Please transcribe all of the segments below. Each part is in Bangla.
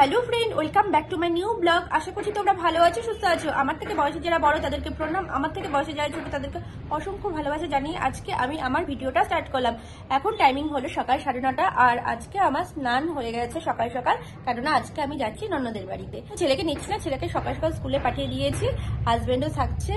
Hello friend, welcome back to my new blog. আশা করছি তোমরা ভালো আছো, সুস্থ আছো। আমার থেকে বয়সে যারা বড় তাদেরকে প্রণাম, আমার থেকে বয়সে যারা ছোট তাদেরকে অসংখ্য ভালোবাসা জানিয়ে আজকে আমি আমার ভিডিওটা স্টার্ট করলাম। এখন টাইমিং হলো সকাল 9:30 আর আজকে আমার স্নান হয়ে গেছে সকাল সকাল, কেননা আজকে আমি যাচ্ছি ননদের বাড়িতে। ছেলেকে নিচ্ছি না, ছেলেকে সকাল সকাল স্কুলে পাঠিয়ে দিয়েছি, হাজবেন্ডও থাকছে।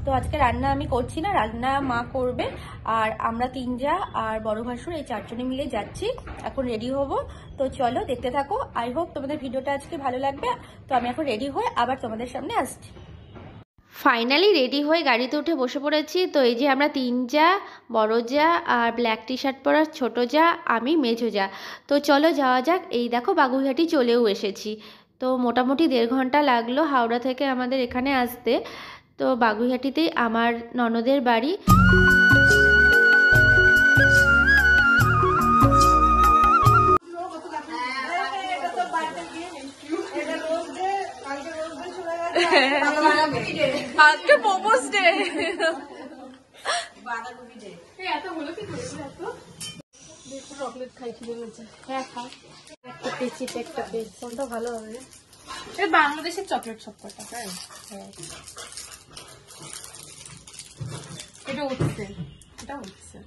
তো আজকে রান্না আমি করছি না, রান্না মা করবে। আর আমরা 3 যা আর বড় ভাসুর এই 4 জনে মিলে যাচ্ছি। এখন রেডি হব, তো চলো দেখতে থাকো। আই হোপ তোমাদের ভিডিওটা আজকে ভালো লাগবে। তো আমি এখন রেডি হয়ে আবার তোমাদের সামনে আসছি। ফাইনালি রেডি হয়ে গাড়িতে উঠে বসে পড়েছি। তো এই যে আমরা 3 যা, বড় যা আর ব্ল্যাক টি শার্ট পরা ছোট যা, আমি মেজো যা। তো চলো যাওয়া যাক। এই দেখো বাগুইহাটি চলেও এসেছি। তো মোটামুটি 1.5 ঘন্টা লাগলো হাওড়া থেকে আমাদের এখানে আসতে। তো বাগুইহাটিতেই আমার ননদের বাড়ি। আজকে প্রপোজ ডে। চকলেট খাইছিল হ্যাঁ খা একটা পেয়েছি, একটা পেয়েছি, কোনটা ভালো হবে? বাংলাদেশের চকলেট সবকটা। হ্যাঁ এটা উঠছে, এটা উঠছে।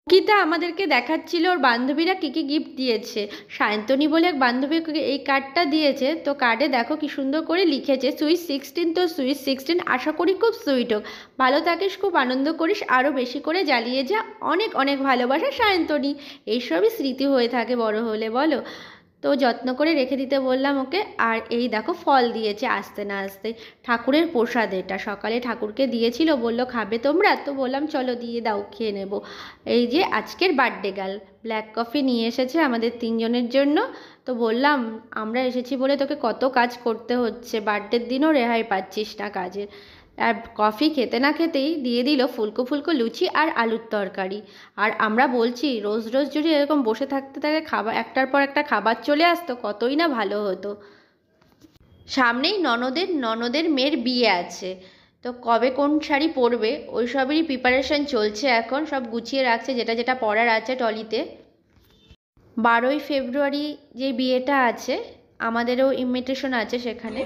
অঙ্কিতা আমাদেরকে দেখাচ্ছিল ওর বান্ধবীরা কী কী গিফট দিয়েছে। সায়ন্তনী বলে এক বান্ধবী এই কার্ডটা দিয়েছে। তো কার্ডে দেখো কি সুন্দর করে লিখেছে সুইট 16। তো সুইট 16 আশা করি খুব সুইট হোক, ভালো থাকিস, খুব আনন্দ করিস, আরও বেশি করে জ্বালিয়ে যা, অনেক অনেক ভালোবাসা সায়ন্তনী। এইসবই স্মৃতি হয়ে থাকে বড় হলে, বলো। তো যত্ন করে রেখে দিতে বললাম ওকে। আর এই দেখো ফল দিয়েছে আসতে না আসতে, ঠাকুরের প্রসাদ। এটা সকালে ঠাকুরকে দিয়েছিল, বললো খাবে তোমরা, তো বললাম চলো দিয়ে দাও, খেয়ে নেব। এই যে আজকের বার্থডে গার্ল ব্ল্যাক কফি নিয়ে এসেছে আমাদের 3 জনের জন্য। তো বললাম আমরা এসেছি বলে তোকে কত কাজ করতে হচ্ছে, বার্থডের দিনও রেহাই পাচ্ছিস না কাজের। আর কফি খেতে না খেতেই দিয়ে দিল ফুলকো ফুলকো লুচি আর আলুর তরকারি। আর আমরা বলছি রোজ রোজ যদি এরকম বসে থাকতে থাকে, খাবার একটার পর একটা খাবার চলে আসতো, কতই না ভালো হতো। সামনেই ননদের মেয়ের বিয়ে আছে। তো কবে কোন শাড়ি পরবে ওই সবেরই প্রিপারেশন চলছে, এখন সব গুছিয়ে রাখছে যেটা যেটা পরার আছে টলিতে। 12ই ফেব্রুয়ারি যে বিয়েটা আছে, আমাদেরও ইনভিটেশন আছে সেখানে।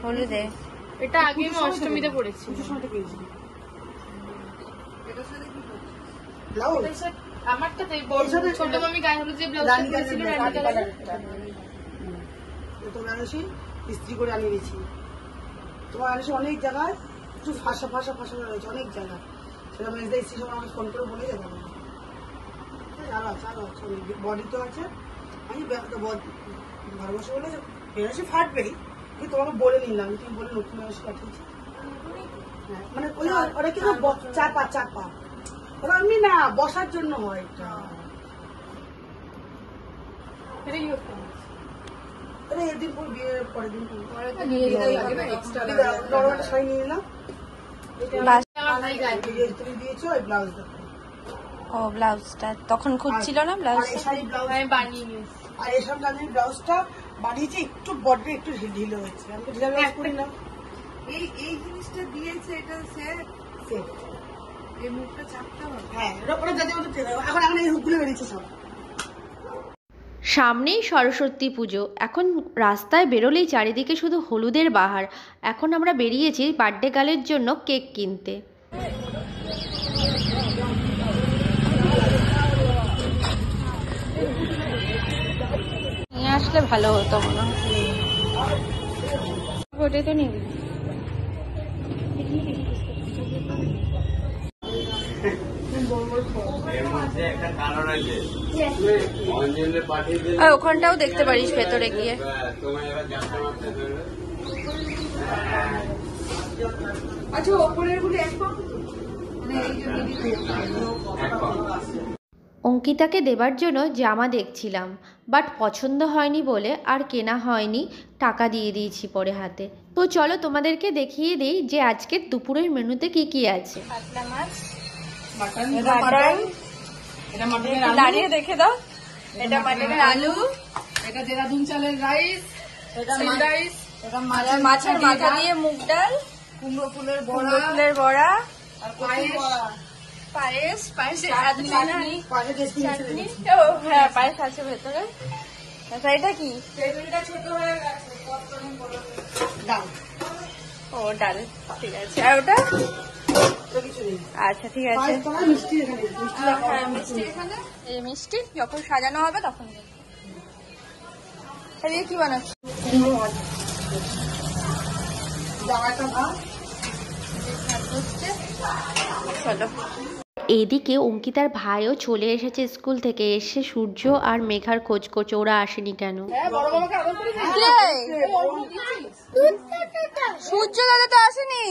হলুদে এটা আগে আমি অষ্টমীতে পড়েছি। আমারটা ছোট মামি গায়ে হলুদ যে ব্লাউজ পরেছিল ইস্ত্রি করে আনিয়ে দিয়েছি। তোমার আনিস অনেক জায়গায় একটু ফাঁসা ফাঁসা ফাঁসা রয়েছে, অনেক জায়গায়। সেটা মেজদা ইস্ত্রি সময় আমাকে ফোন করে বলে যাবে। আরো আছে, আরো আছে, বডি তো আছে। আমি ভালোবাসা বলে বেরোসি ফাটবেই, কিন্তু তোমাকে বলে নিলাম, তুমি বলে নতুন বেরোসি পাঠিয়েছি। মানে ওই ওরা কিন্তু চাপা চাপা, ওরা এমনি না বসার জন্য হয়। এটা কি করতে এদিন পর বিয়ে পরের দিন নরমাল শাড়ি নিয়ে নিলাম। দিয়েছো ওই ব্লাউজটা। ও ব্লাউজটা তখন খুঁজছিল না, ব্লাউজ আমি বানিয়ে নিয়েছি। আর এসব আমি ব্লাউজটা বানিয়েছি, একটু বডি একটু ঢিলে হয়েছে, আমি ঢিলে ব্লাউজ করি না। এই জিনিসটা দিয়েছে, এটা সেট এই মুখটা চাপতে হবে। হ্যাঁ ওরা যাতে এখন এখন এই হুকগুলো বেরিয়েছে সব। সামনেই সরস্বতী পুজো, এখন রাস্তায় বেরোলেই চারিদিকে শুধু হলুদের বাহার। এখন আমরা বেরিয়েছি বার্থডে গার্লের জন্য কেক কিনতে। নিয়ে আসলে ভালো হতো মনে হয়। ওটাই তো নিবি। ওখানটাও দেখতে পারিস ভেতরে গিয়ে। আচ্ছা ওপরের গুলো একদম অঙ্কিতাকে দেবার জন্য জামা দেখছিলাম, বাট পছন্দ হয়নি বলে আর কেনা হয়নি, টাকা দিয়ে দিয়েছি পরে হাতে। তো চলো তোমাদেরকে দেখিয়ে দিই যে আজকের দুপুরের মেনুতে কি কি আছে। দাঁড়িয়ে দেখে দাও, এটা মাটনের আলু, এটা দেরাদুন চালের রাইস, এটা রাইস, এটা মাছের মাথা দিয়ে মুগ ডাল, কুমড়ো ফুলের বড়া, আর পায়েস, পায়েসে চাটনি। ছোট ও হ্যাঁ, পায়েস আছে ভেতরে। আচ্ছা, এটা কি? হয়ে গেছে, ডাল ও ডাল, ঠিক আছে। আর ওটা? তো কিছু নেই। আচ্ছা, ঠিক আছে। পায়েস তোমার মিষ্টি এখানে, মিষ্টি রাখা হ্যাঁ, মিষ্টি এখানে। এই মিষ্টি যখন সাজানো হবে তখন দেবো। তাহলে কি বানাচ্ছি? জামাটা ভাত। চলো। এদিকে অঙ্কিতার ভাইও চলে এসেছে স্কুল থেকে, এসে সূর্য আর মেঘার খোঁজ করছে ওরা আসেনি কেন। সূর্য দাদা তো আসেনি,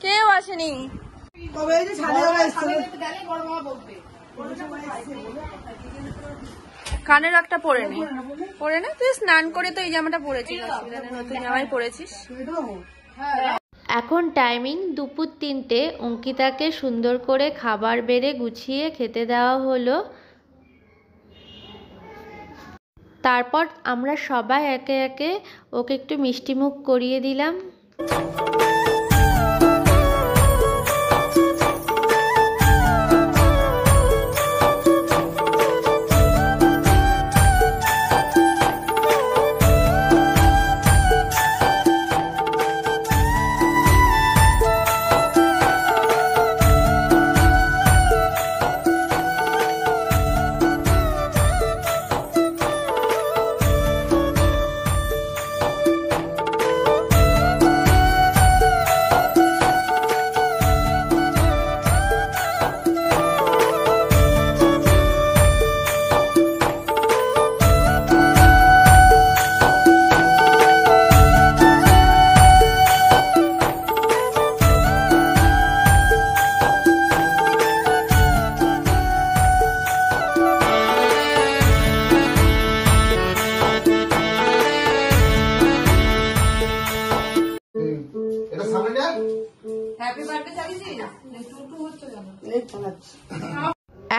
কেউ আসেনি। তবে এই যে ছাদে ওরা এসছে, কানের একটা পরে নে, পরে নে। তুই স্নান করে তো এই জামাটা পরেছিস, নতুন জামাই পরেছিস। এখন টাইমিং দুপুর 3টে। অঙ্কিতাকে সুন্দর করে খাবার বেড়ে গুছিয়ে খেতে দেওয়া হলো। তারপর আমরা সবাই একে একে ওকে একটু মিষ্টিমুখ করিয়ে দিলাম।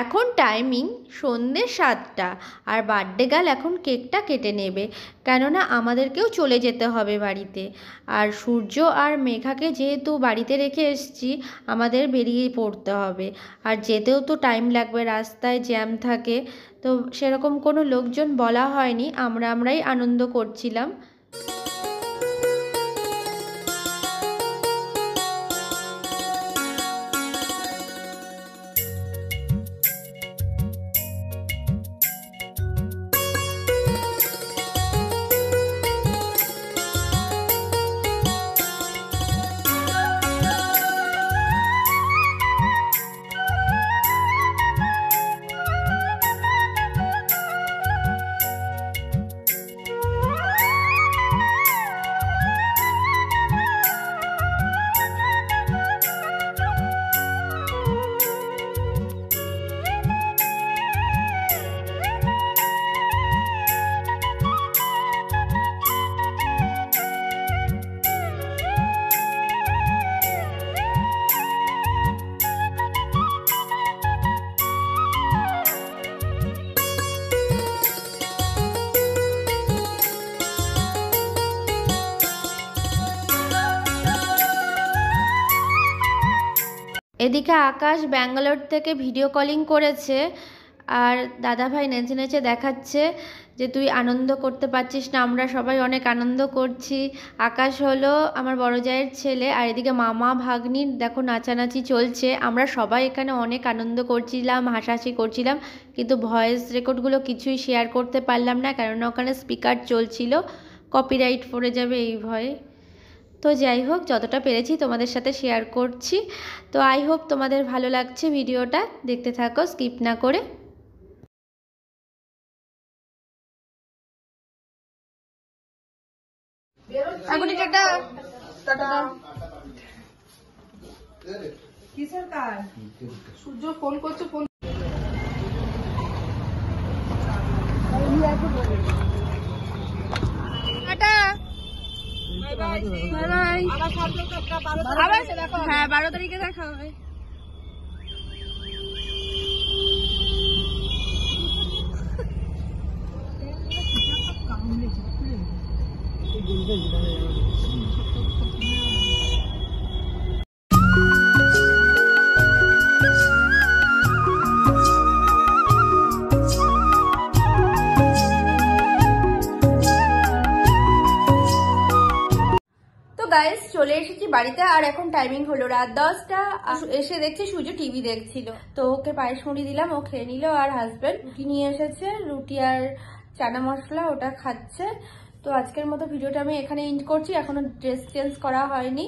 এখন টাইমিং সন্ধ্যে 7টা আর বার্থডে গার্ল এখন কেকটা কেটে নেবে, কেননা আমাদেরকেও চলে যেতে হবে বাড়িতে। আর সূর্য আর মেঘাকে যেহেতু বাড়িতে রেখে এসেছি, আমাদের বেরিয়ে পড়তে হবে। আর যেতেও তো টাইম লাগবে, রাস্তায় জ্যাম থাকে। তো সেরকম কোনো লোকজন বলা হয়নি, আমরাই আনন্দ করছিলাম। এদিকে আকাশ ব্যাঙ্গালোর থেকে ভিডিও কলিং করেছে, আর দাদাভাই নেচে নেচে দেখাচ্ছে যে তুই আনন্দ করতে পারছিস না, আমরা সবাই অনেক আনন্দ করছি। আকাশ হলো আমার বড় জায়ের ছেলে, আর এদিকে মামা ভাগ্নির দেখো নাচানাচি চলছে। আমরা সবাই এখানে অনেক আনন্দ করছিলাম, হাসাহাসি করছিলাম, কিন্তু ভয়েস রেকর্ডগুলো কিছুই শেয়ার করতে পারলাম না, কেননা ওখানে স্পিকার চলছিল, কপিরাইট পড়ে যাবে এই ভয়ে। তো যাই হোক, যতটা পেরেছি তোমাদের সাথে শেয়ার করছি। তো আই হোপ তোমাদের ভালো লাগছে ভিডিওটা, দেখতে থাকো স্কিপ না করে। কিসের কাজ? সূর্য ফোন করছে, ফোন হ্যাঁ 12 তারিখে দেখা হবে। চলে এসেছি বাড়িতে, আর এখন টাইমিং হলো রাত 10টা। এসে দেখছি সূর্য টিভি দেখছিল, তো ওকে পায়েস মুড়ি দিলাম, ও খেয়ে নিল। আর হাজবেন্ড রুটি নিয়ে এসেছে, রুটি আর চানা মশলা, ওটা খাচ্ছে। তো আজকের মতো ভিডিওটা আমি এখানে এন্ড করছি, এখনো ড্রেস চেঞ্জ করা হয়নি।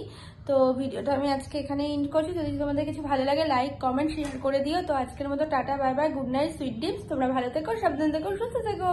তো ভিডিওটা আমি আজকে এখানে এন্ড করছি। যদি তোমাদের কিছু ভালো লাগে লাইক কমেন্ট শেয়ার করে দিও। তো আজকের মতো tata, bye bye, good night, sweet dreams. তোমরা ভালো থেকো, সাবধানে থেকো, সুস্থ থেকো।